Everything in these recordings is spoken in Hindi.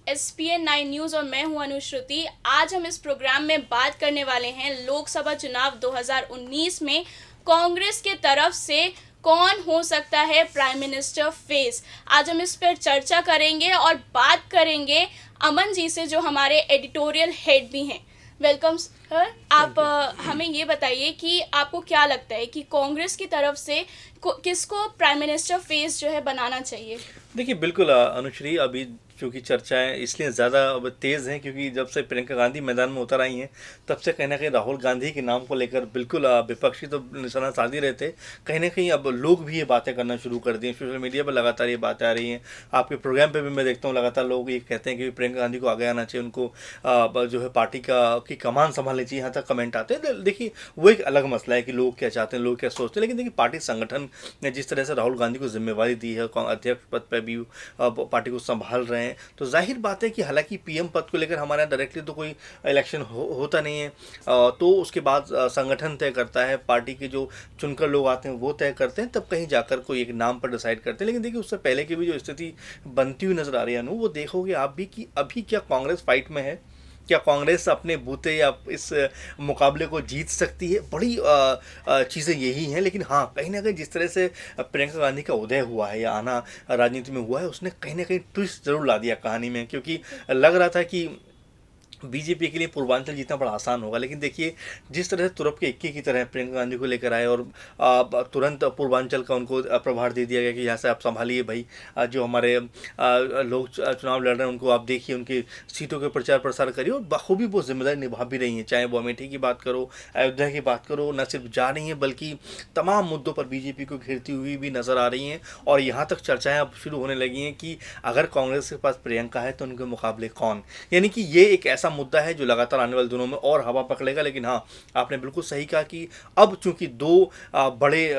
SPN 9 न्यूज़ और मैं हूं अनुश्रुति। आज हम इस प्रोग्राम में बात करने वाले हैं लोकसभा चुनाव 2019 में कांग्रेस के तरफ से कौन हो सकता है प्राइम मिनिस्टर फेस। आज हम इस पर चर्चा करेंगे और बात करेंगे अमन जी से, जो हमारे एडिटोरियल हेड भी हैं। Welcome sir. आप हमें ये बताइए कि आपको क्या लगता है कि कांग्रेस की तरफ से किसको प्राइम मिनिस्टर फेस जो है बनाना चाहिए। देखिए बिल्कुल अनुश्री, अभी चूँकि चर्चाएं इसलिए ज़्यादा अब तेज़ हैं क्योंकि जब से प्रियंका गांधी मैदान में उतर आई हैं तब से कहीं ना कहीं राहुल गांधी के नाम को लेकर बिल्कुल विपक्षी तो निशाना साध ही रहे थे। कहीं ना कहीं अब लोग भी ये बातें करना शुरू कर दिए, सोशल मीडिया पर लगातार ये बातें आ रही हैं। आपके प्रोग्राम पे भी मैं देखता हूँ लगातार लोग ये कहते हैं कि प्रियंका गांधी को आगे आना चाहिए, उनको जो है पार्टी की कमान संभालनी चाहिए, यहाँ तक कमेंट आते हैं। देखिए वो एक अलग मसला है कि लोग क्या चाहते हैं, लोग क्या सोचते हैं, लेकिन देखिए पार्टी संगठन ने जिस तरह से राहुल गांधी को जिम्मेवारी दी है, अध्यक्ष पद पर भी पार्टी को संभाल रहे हैं, तो जाहिर बात है कि हालांकि पीएम पद को लेकर हमारे यहाँ डायरेक्टली तो कोई इलेक्शन होता नहीं है, तो उसके बाद संगठन तय करता है, पार्टी के जो चुनकर लोग आते हैं वो तय करते हैं, तब कहीं जाकर कोई एक नाम पर डिसाइड करते हैं। लेकिन देखिए उससे पहले की भी जो स्थिति बनती हुई नजर आ रही है अनु, वो देखोगे आप भी कि अभी क्या कांग्रेस फाइट में है, क्या कांग्रेस अपने बूते या इस मुकाबले को जीत सकती है। बड़ी चीज़ें यही हैं। लेकिन हाँ, कहीं ना कहीं जिस तरह से प्रियंका गांधी का उदय हुआ है या आना राजनीति में हुआ है, उसने कहीं ना कहीं ट्विस्ट जरूर ला दिया कहानी में, क्योंकि लग रहा था कि बीजेपी के लिए पूर्वांचल जीतना बड़ा आसान होगा। लेकिन देखिए जिस तरह से तुरप के इक्के की तरह प्रियंका गांधी को लेकर आए और तुरंत पूर्वांचल का उनको प्रभार दे दिया गया कि यहाँ से आप संभालिए भाई, जो हमारे लोग चुनाव लड़ रहे हैं उनको आप देखिए, उनकी सीटों के प्रचार प्रसार करिए, और बखूबी वो जिम्मेदारी निभा भी रही हैं। चाहे वो अमेठी की बात करो, अयोध्या की बात करो, न सिर्फ जा रही हैं बल्कि तमाम मुद्दों पर बीजेपी को घेरती हुई भी नजर आ रही हैं। और यहाँ तक चर्चाएं अब शुरू होने लगी हैं कि अगर कांग्रेस के पास प्रियंका है तो उनके मुकाबले कौन। यानी कि ये एक ऐसा मुद्दा है जो लगातार आने वाले दिनों में और हवा पकड़ेगा। लेकिन हाँ, आपने बिल्कुल सही कहा कि अब चूंकि दो बड़े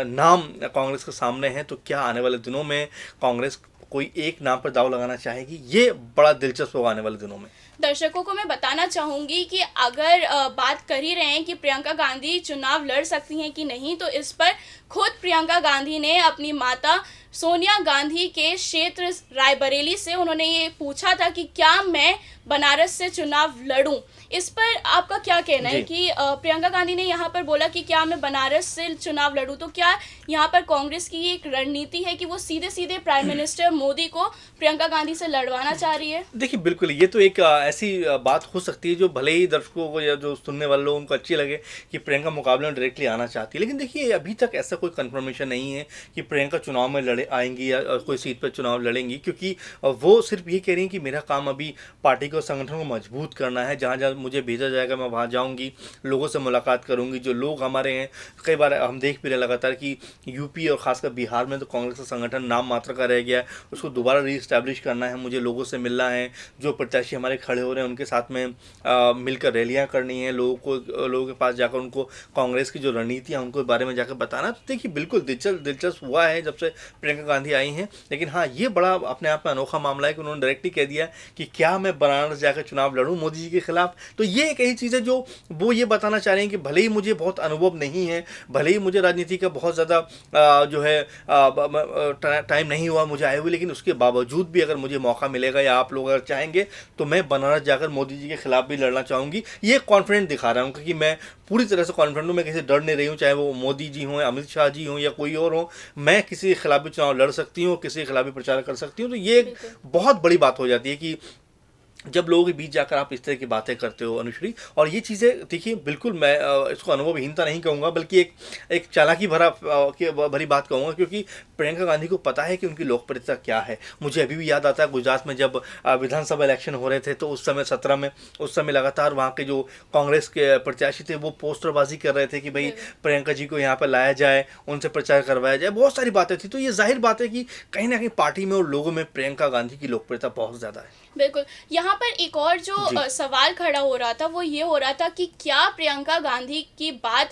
नाम कांग्रेस के सामने हैं, तो क्या आने वाले दिनों में कांग्रेस कोई एक नाम पर दाव लगाना चाहेगी, ये बड़ा दिलचस्प होगा आने वाले दिनों में। दर्शकों को मैं बताना चाहूँगी कि अगर बात कर ही रहे हैं कि प्रियंका गांधी चुनाव लड़ सकती हैं कि नहीं, तो इस पर खुद प्रियंका गांधी ने अपनी माता सोनिया गांधी के क्षेत्र रायबरेली से उन्होंने ये पूछा था कि क्या मैं बनारस से चुनाव लड़ूं। इस पर आपका क्या कहना है कि प्रियंका गांधी ने यहाँ पर बोला कि क्या मैं बनारस से चुनाव लड़ूं, तो क्या यहाँ पर कांग्रेस की एक रणनीति है कि वो सीधे सीधे प्राइम मिनिस्टर मोदी को प्रियंका गांधी से लड़वाना चाह रही है। देखिए बिल्कुल, ये तो एक ऐसी बात हो सकती है जो भले ही दर्शकों को या जो सुनने वाले लोगों को अच्छी लगे कि प्रियंका मुकाबले में डायरेक्टली आना चाहती है। लेकिन देखिए अभी तक ऐसा कोई कंफर्मेशन नहीं है कि प्रियंका चुनाव में लड़े आएंगी या कोई सीट पर चुनाव लड़ेंगी, क्योंकि वो सिर्फ ये कह रही हैं कि मेरा काम अभी पार्टी को, संगठन को मजबूत करना है। जहाँ जहाँ मुझे भेजा जाएगा मैं वहाँ जाऊँगी, लोगों से मुलाकात करूँगी। जो लोग हमारे हैं, कई बार हम देख भी रहे लगातार कि यूपी और खासकर बिहार में तो कांग्रेस का संगठन नाम मात्र का रह गया है, उसको दोबारा रीस्टैब्लिश करना है। मुझे लोगों से मिलना है, जो प्रत्याशी हमारे खड़े हो रहे हैं उनके साथ में मिलकर रैलियां करनी है, लोगों के पास जाकर उनको कांग्रेस की जो रणनीति है उनको बारे में जाकर बताना। तो देखिए बिल्कुल दिलचस्प हुआ है जब से प्रियंका गांधी आई हैं। लेकिन हाँ, ये बड़ा अपने आप में अनोखा मामला है कि उन्होंने डायरेक्टली कह दिया कि क्या मैं बनारस जाकर चुनाव लड़ूं मोदी जी के खिलाफ। तो ये एक ऐसी चीज़ है जो वो ये बताना चाह रहे हैं कि भले ही मुझे बहुत अनुभव नहीं है, भले ही मुझे राजनीति का बहुत ज़्यादा जो है टाइम नहीं हुआ मुझे आए हुए, लेकिन उसके बावजूद भी अगर मुझे मौका मिलेगा या आप लोग अगर चाहेंगे तो मैं बनारस जाकर मोदी जी के खिलाफ भी लड़ना चाहूँगी। ये कॉन्फिडेंट दिखा रहा हूँ क्योंकि मैं पूरी तरह से कॉन्फिडेंट हूँ, मैं किसी डर नहीं रही हूँ, चाहे वो मोदी जी हों, अमित शाह जी हों या कोई और हो। मैं किसी के खिलाफ भी चुनाव लड़ सकती हूँ, किसी के खिलाफ भी प्रचार कर सकती हूँ। तो ये एक बहुत बड़ी बात हो जाती है कि जब लोगों के बीच जाकर आप इस तरह की बातें करते हो अनुश्री। और ये चीज़ें देखिए बिल्कुल मैं इसको अनुभवहीनता नहीं कहूँगा, बल्कि एक चालाकी भरी बात कहूँगा, क्योंकि प्रियंका गांधी को पता है कि उनकी लोकप्रियता क्या है। मुझे अभी भी याद आता है गुजरात में जब विधानसभा इलेक्शन हो रहे थे, तो उस समय 17 में, उस समय लगातार वहाँ के जो कांग्रेस के प्रत्याशी थे वो पोस्टरबाजी कर रहे थे कि भाई प्रियंका जी को यहाँ पर लाया जाए, उनसे प्रचार करवाया जाए, बहुत सारी बातें थी। तो ये जाहिर बात है कि कहीं ना कहीं पार्टी में और लोगों में प्रियंका गांधी की लोकप्रियता बहुत ज़्यादा है। बिल्कुल। यहाँ पर एक और जो सवाल खड़ा हो रहा था वो ये हो रहा था कि क्या प्रियंका गांधी की बात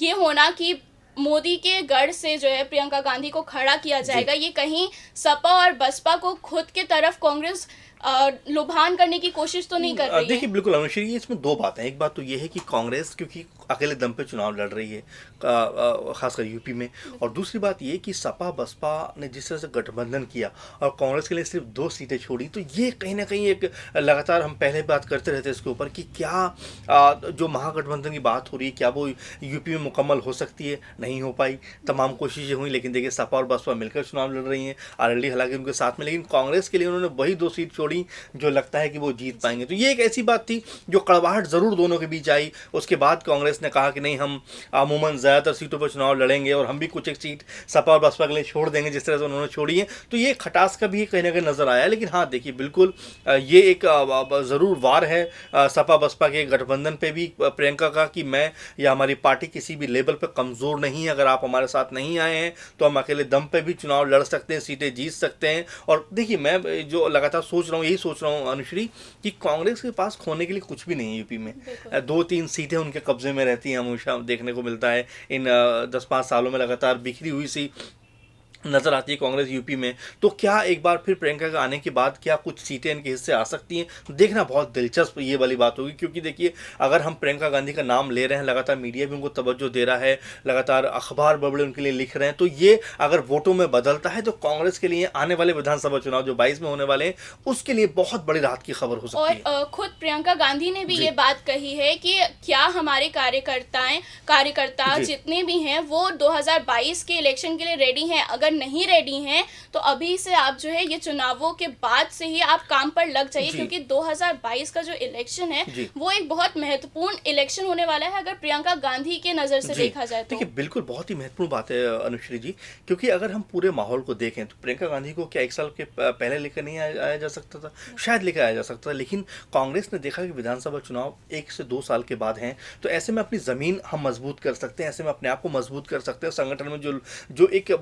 ये होना कि मोदी के गढ़ से जो है प्रियंका गांधी को खड़ा किया जाएगा, ये कहीं सपा और बसपा को खुद के तरफ कांग्रेस लुभान करने की कोशिश तो नहीं कर रही है। देखिए बिल्कुल अनुश्री, ये इसमें दो बातें हैं। एक बात तो ये है कि कांग्रेस क्योंकि अकेले दम पे चुनाव लड़ रही है खासकर यूपी में, और दूसरी बात ये कि सपा बसपा ने जिस तरह से गठबंधन किया और कांग्रेस के लिए सिर्फ 2 सीटें छोड़ी, तो ये कहीं ना कहीं एक लगातार हम पहले बात करते रहते हैं इसके ऊपर कि क्या जो महागठबंधन की बात हो रही है क्या वो यूपी में मुकम्मल हो सकती है। नहीं हो पाई, तमाम कोशिशें हुई, लेकिन देखिए सपा और बसपा मिलकर चुनाव लड़ रही हैं, आरएलडी हालांकि उनके साथ में, लेकिन कांग्रेस के लिए उन्होंने वही 2 सीट छोड़ी जो लगता है कि वो जीत पाएंगे। तो ये एक ऐसी बात थी जो कड़वाहट जरूर दोनों के बीच आई। उसके बाद कांग्रेस ने कहा कि नहीं, हम अमूमन ज़्यादातर सीटों पर चुनाव लड़ेंगे और हम भी कुछ एक सीट सपा और बसपा के लिए छोड़ देंगे जिस तरह से उन्होंने छोड़ी है। तो ये खटास का भी कहीं ना कहीं नजर आया। लेकिन हाँ देखिए बिल्कुल ये एक ज़रूर वार है सपा बसपा के गठबंधन पे भी प्रियंका का कि मैं या हमारी पार्टी किसी भी लेवल पर कमज़ोर नहीं है, अगर आप हमारे साथ नहीं आए हैं तो हम अकेले दम पे भी चुनाव लड़ सकते हैं, सीटें जीत सकते हैं। और देखिए मैं जो लगातार सोच रहा हूँ, यही सोच रहा हूँ अनुश्री कि कांग्रेस के पास खोने के लिए कुछ भी नहीं है यूपी में। 2-3 सीटें उनके कब्जे में रहती हैं, हमेशा देखने को मिलता है इन 10-5 सालों में लगातार बिखरी हुई सी नजर आती है कांग्रेस यूपी में। तो क्या एक बार फिर प्रियंका के आने के बाद क्या कुछ सीटें इनके हिस्से आ सकती हैं, देखना बहुत दिलचस्प ये वाली बात होगी। क्योंकि देखिए अगर हम प्रियंका गांधी का नाम ले रहे हैं, लगातार मीडिया भी उनको तवज्जो दे रहा है, लगातार अखबार बड़े उनके लिए लिख रहे हैं, तो ये अगर वोटों में बदलता है तो कांग्रेस के लिए आने वाले विधानसभा चुनाव जो 22 में होने वाले हैं उसके लिए बहुत बड़ी राहत की खबर हो सकती है। और खुद प्रियंका गांधी ने भी ये बात कही है कि क्या हमारे कार्यकर्ता जितने भी हैं वो 2022 के इलेक्शन के लिए रेडी हैं, अगर नहीं रेडी हैं तो अभी से आप जो है ये चुनावों के बाद से ही आप काम पर लग जाइए, क्योंकि 2022 का जो इलेक्शन है वो एक बहुत महत्वपूर्ण इलेक्शन होने वाला है अगर प्रियंका गांधी के नजर से देखा जाए तो। देखिए बिल्कुल बहुत ही महत्वपूर्ण बात है अनुश्री जी, क्योंकि अगर हम पूरे माहौल को देखें तो प्रियंका गांधी को क्या 1 साल के पहले लेकर नहीं आया जा सकता था? शायद लेकर आया जा सकता था, लेकिन कांग्रेस ने देखा कि विधानसभा चुनाव 1 से 2 साल के बाद हैं, तो ऐसे में अपनी ज़मीन हम मजबूत कर सकते हैं, ऐसे में अपने आप को मजबूत कर सकते हैं। संगठन में जो एक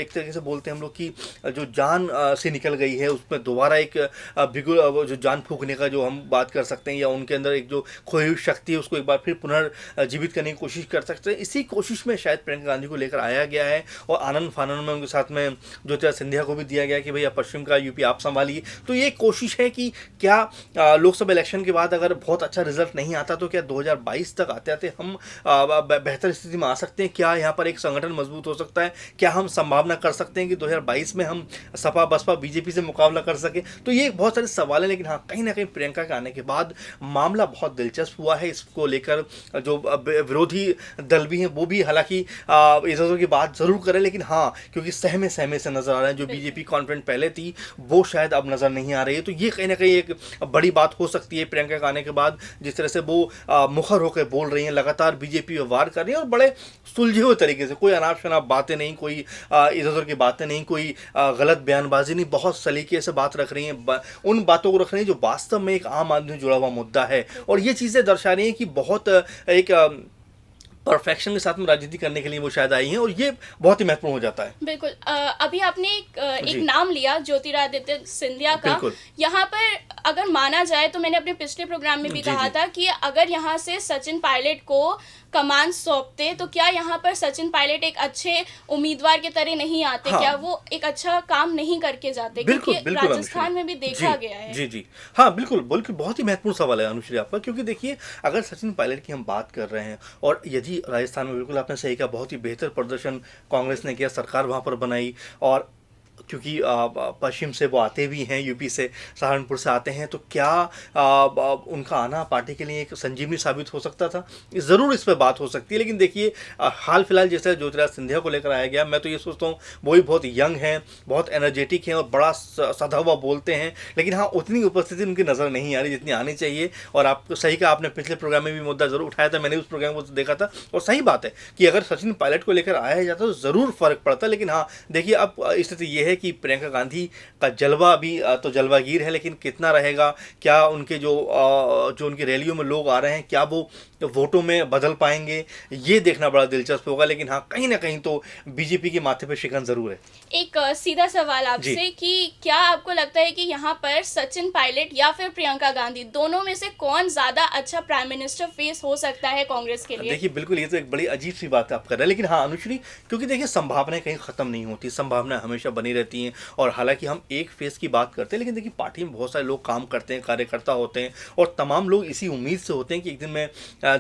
तरीके से बोलते हैं हम लोग की जो जान से निकल गई है उसमें दोबारा एक जो जान फूंकने का जो हम बात कर सकते हैं, या उनके अंदर एक जो खोई हुई शक्ति है उसको एक बार फिर पुनर्जीवित करने की कोशिश कर सकते हैं। इसी कोशिश में शायद प्रियंका गांधी को लेकर आया गया है, और आनंद फानन में उनके साथ में ज्योतिरादित्य सिंधिया को भी दिया गया कि भैया पश्चिम का यूपी आप संभालिए। तो ये कोशिश है कि क्या लोकसभा इलेक्शन के बाद अगर बहुत अच्छा रिजल्ट नहीं आता तो क्या 2022 तक आते आते हम बेहतर स्थिति में आ सकते हैं? क्या यहाँ पर एक संगठन मजबूत हो सकता है? क्या हम संभावना कर सकते हैं कि 2022 में हम सपा बसपा बीजेपी से मुकाबला कर सके? तो ये बहुत सारे सवाल हैं, लेकिन हाँ कहीं ना कहीं प्रियंका के आने के बाद मामला बहुत दिलचस्प हुआ है। इसको लेकर जो विरोधी दल भी हैं वो भी हालांकि इधर की बात जरूर करें, लेकिन हाँ क्योंकि सहमे से नजर आ रहे हैं। जो बीजेपी कॉन्फिडेंट पहले थी वो शायद अब नजर नहीं आ रही है। तो ये कहीं ना कहीं एक बड़ी बात हो सकती है प्रियंका के आने के बाद, जिस तरह से वो मुखर होकर बोल रही हैं, लगातार बीजेपी पर वार कर रही हैं और बड़े सुलझे हुए तरीके से, कोई अनाप शनाप बातें नहीं, कोई इधर उधर की बातें नहीं, कोई गलत बयानबाजी नहीं, बहुत सलीके से बात रख रही हैं, उन बातों को रख रही हैं जो वास्तव में एक आम आदमी से जुड़ा हुआ मुद्दा है। और ये चीज़ें दर्शा रही हैं कि बहुत एक परफेक्शन के साथ में राजनीति करने के लिए वो शायद आई हैं, और ये बहुत ही महत्वपूर्ण हो जाता है। बिल्कुल। अभी आपने एक नाम लिया ज्योतिरादित्य सिंधिया का। यहाँ पर अगर माना जाए तो मैंने अपने पिछले प्रोग्राम में भी कहा था कि अगर यहाँ से सचिन पायलट को कमान सौंपते तो क्या यहाँ पर सचिन पायलट एक अच्छे उम्मीदवार के तरह नहीं आते? हाँ। क्या वो एक अच्छा काम नहीं करके जाते? क्योंकि राजस्थान में भी देखा गया है। जी हाँ बिल्कुल बहुत ही महत्वपूर्ण सवाल है अनुश्री आपका, क्योंकि देखिए अगर सचिन पायलट की हम बात कर रहे हैं और यदि राजस्थान में, बिल्कुल आपने सही कहा, बहुत ही बेहतर प्रदर्शन कांग्रेस ने किया, सरकार वहाँ पर बनाई, और क्योंकि पश्चिम से वो आते भी हैं, यूपी से, सहारनपुर से आते हैं, तो क्या उनका आना पार्टी के लिए एक संजीवनी साबित हो सकता था? ज़रूर इस पर बात हो सकती है। लेकिन देखिए हाल फिलहाल जैसे ज्योतिरादित्य सिंधिया को लेकर आया गया, मैं तो ये सोचता हूँ वो भी बहुत यंग हैं, बहुत एनर्जेटिक हैं और बड़ा सधा हुआ बोलते हैं, लेकिन हाँ उतनी उपस्थिति उनकी नज़र नहीं आ रही जितनी आनी चाहिए। और आप सही कहा, आपने पिछले प्रोग्राम में भी मुद्दा ज़रूर उठाया था, मैंने उस प्रोग्राम को देखा था, और सही बात है कि अगर सचिन पायलट को लेकर आया जाता तो ज़रूर फ़र्क पड़ता। लेकिन हाँ देखिए अब स्थिति ये है कि प्रियंका गांधी का जलवा अभी तो जलवागीर है, लेकिन कितना रहेगा? क्या उनके जो उनकी रैलियों में लोग आ रहे हैं क्या वो वोटों में बदल पाएंगे? ये देखना बड़ा दिलचस्प होगा। लेकिन हाँ कहीं ना कहीं तो बीजेपी के माथे पे शिकन जरूर है। एक सीधा सवाल आपसे कि क्या आपको लगता है कि यहाँ पर सचिन पायलट या फिर प्रियंका गांधी दोनों में से कौन ज्यादा अच्छा प्राइम मिनिस्टर फेस हो सकता है कांग्रेस के लिए? देखिए बिल्कुल ये तो एक बड़ी अजीब सी बात आप कर रहे हैं, लेकिन हाँ अनुश्री, क्योंकि देखिए संभावनाएं कहीं खत्म नहीं होती, संभावनाएं हमेशा बनी रहती हैं। और हालांकि हम एक फेस की बात करते हैं, लेकिन देखिए पार्टी में बहुत सारे लोग काम करते हैं, कार्यकर्ता होते हैं, और तमाम लोग इसी उम्मीद से होते हैं कि एक दिन मैं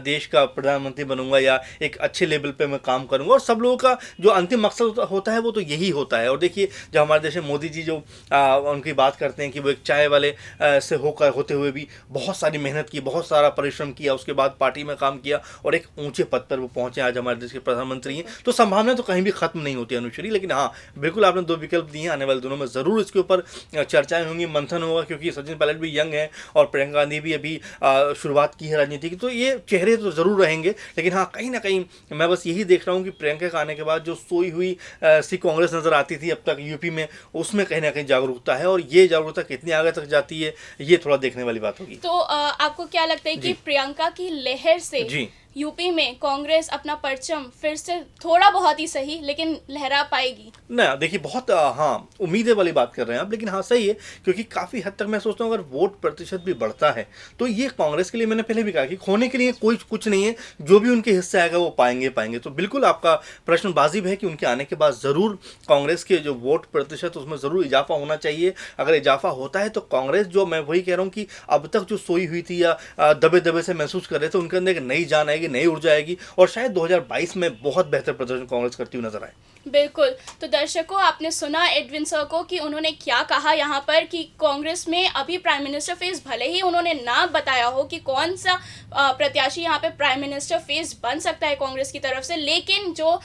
देश का प्रधानमंत्री बनूंगा या एक अच्छे लेवल पे मैं काम करूंगा। और सब लोगों का जो अंतिम मकसद होता है वो तो यही होता है। और देखिए जब हमारे देश में मोदी जी जो उनकी बात करते हैं कि वो एक चाय वाले से होते हुए भी बहुत सारी मेहनत की, बहुत सारा परिश्रम किया, उसके बाद पार्टी में काम किया और एक ऊंचे पद पर वो पहुंचे, आज हमारे देश के प्रधानमंत्री हैं। तो संभावना तो कहीं भी खत्म नहीं होती अनुश्री, लेकिन हाँ बिल्कुल आपने दो विकल्प दिए हैं। आने वाले दिनों में ज़रूर इसके ऊपर चर्चाएं होंगी, मंथन होगा, क्योंकि सचिन पायलट भी यंग है और प्रियंका गांधी भी अभी शुरुआत की है राजनीति की। तो ये चेहरे तो ज़रूर रहेंगे, लेकिन हाँ कहीं ना कहीं मैं बस यही देख रहा हूँ कि प्रियंका के आने के बाद जो सोई हुई सी कांग्रेस नज़र आती थी अब तक यूपी में, उसमें कहीं ना कहीं जागरूकता है, और ये जागरूकता कितनी आगे तक जाती है ये थोड़ा देखने वाली बात होगी। तो आपको क्या लगता है कि प्रियंका की लहर से जी यूपी में कांग्रेस अपना परचम फिर से थोड़ा बहुत ही सही लेकिन लहरा पाएगी? ना देखिए बहुत हाँ उम्मीदें वाली बात कर रहे हैं आप, लेकिन हाँ सही है, क्योंकि काफ़ी हद तक मैं सोचता हूँ अगर वोट प्रतिशत भी बढ़ता है तो ये कांग्रेस के लिए, मैंने पहले भी कहा कि खोने के लिए कोई कुछ नहीं है, जो भी उनके हिस्से आएगा वो पाएंगे। तो बिल्कुल आपका प्रश्न वाजिब है कि उनके आने के बाद ज़रूर कांग्रेस के जो वोट प्रतिशत उसमें ज़रूर इजाफा होना चाहिए। अगर इजाफा होता है तो कांग्रेस, जो मैं वही कह रहा हूँ कि अब तक जो सोई हुई थी या दबे दबे से महसूस कर रहे थे, उनके अंदर एक नई जान आएगी, नई ऊर्जा आएगी, और शायद 2022 में बहुत बेहतर प्रदर्शन कांग्रेस करती हुई नजर आए। बिल्कुल। तो दर्शकों आपने सुना एडविन सर को कि उन्होंने क्या कहा यहाँ पर कि कांग्रेस में अभी प्राइम मिनिस्टर फेस, भले ही उन्होंने ना बताया हो कि कौन सा प्रत्याशी यहाँ पे प्राइम मिनिस्टर फेस बन सकता है कांग्रेस की तरफ से, लेकिन जो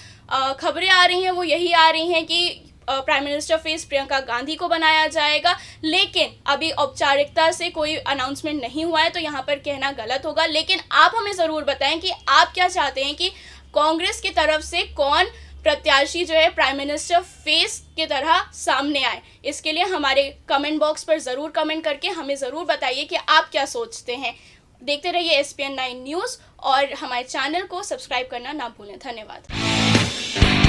खबरें आ रही हैं वो यही आ रही हैं कि prime minister face Priyanka Gandhi को बनाया जाएगा। लेकिन अभी औपचारिकता से कोई अनाउंसमेंट नहीं हुआ है, तो यहाँ पर कहना गलत होगा। लेकिन आप हमें ज़रूर बताएं कि आप क्या चाहते हैं कि कांग्रेस की तरफ से कौन प्रत्याशी जो है प्राइम मिनिस्टर फेस की तरह सामने आए। इसके लिए हमारे कमेंट बॉक्स पर ज़रूर कमेंट करके हमें ज़रूर बताइए कि आप क्या सोचते हैं। देखते रहिए SPN9 न्यूज़ और हमारे चैनल को सब्सक्राइब करना ना भूलें। धन्यवाद।